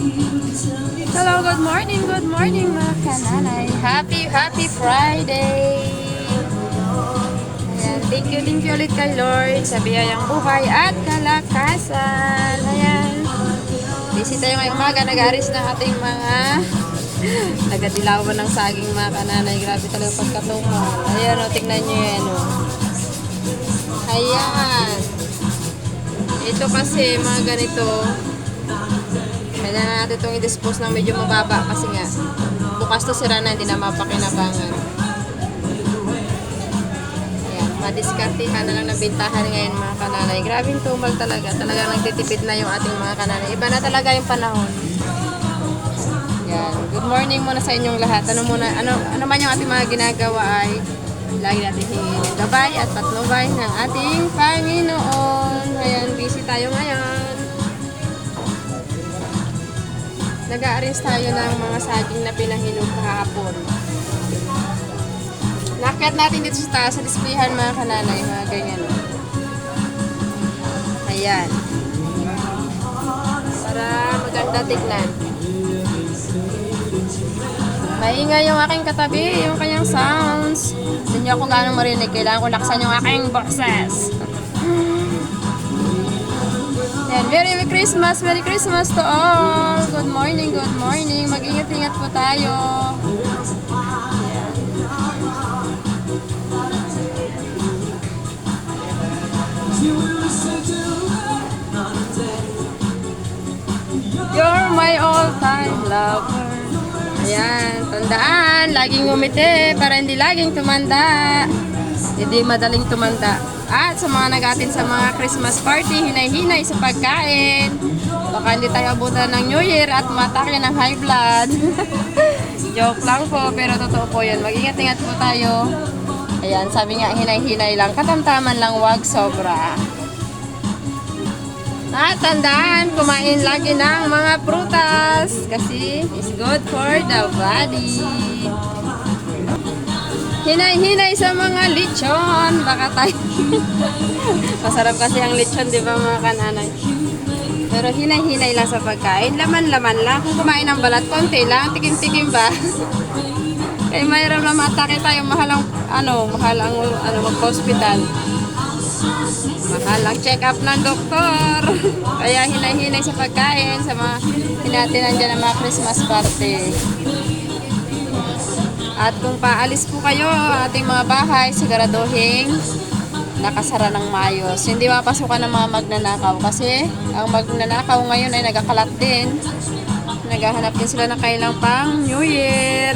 Hello, good morning mga kananay. Happy Friday! Ayan, thank you ulit kay Lord sa biyayang buhay at kalakasan. Ayan, busy tayo ngayong umaga, nag-aaris ng ating mga nagadilawan ng saging mga kananay. Grabe talaga pagkatungo. Ayan o, tingnan nyo yan o. Ayan. Ito kasi mga ganito, kailangan natin itong i-dispose ng medyo mababa kasi nga bukas to sira na, hindi na mapakinabangan. Ayan, madiskartihan na lang na bintahan ngayon mga kananay. Grabing tumal talaga. Talagang nagtitipid na yung ating mga kananay. Iba na talaga yung panahon. Ayan, good morning muna sa inyong lahat. Ano man yung ating mga ginagawa ay lagi natin hingin yung gabay at patnubay ng ating Panginoon. Ayan, busy tayo ngayon. Nag-a-arrange tayo ng mga saging na pinahinog kahapon. Nakyat natin dito sa taas sa displayhan mga kananay, mga ganyan. Ayan. Para maganda tignan. Maingay yung aking katabi, yung kanyang sounds. Hindi niyo ako gaano marinig. Kailangan ko laksan yung aking boses. And Merry Christmas to all. Good morning. Mag-ingat-ingat po tayo. You're my all-time lover. Ayan, tandaan, laging ngumiti para hindi laging tumanda. Hindi madaling tumanda. At sa mga nag-atin sa mga Christmas party, hinay-hinay sa pagkain. Baka hindi tayo abutan ng New Year at matake ng high blood. Joke lang po, pero totoo po yun. Mag-ingat-ingat po tayo. Ayan, sabi nga, hinay-hinay lang. Katamtaman lang, wag sobra. At tandaan, kumain lagi ng mga prutas kasi it's good for the body. Hinay-hinay sa mga lechon. Baka tayo. Masarap kasi ang lechon, di ba mga kananay? Pero hinay-hinay lang sa pagkain. Laman-laman lang. Kung kumain ng balat, konti lang. Tikim-tikim ba? Kaya mayroon na matake tayo. Mahal ang mag-hospital. Mahal ang check-up ng doktor. Kaya hinay-hinay sa pagkain. Sa mga hinatinan dyan ng mga Christmas party. At kung paalis po kayo ating mga bahay, siguraduhin nakasara ng maayos. Hindi mapasukan ng mga magnanakaw kasi ang magnanakaw ngayon ay nagakalat din. Naghahanap din sila ng kailang pang New Year.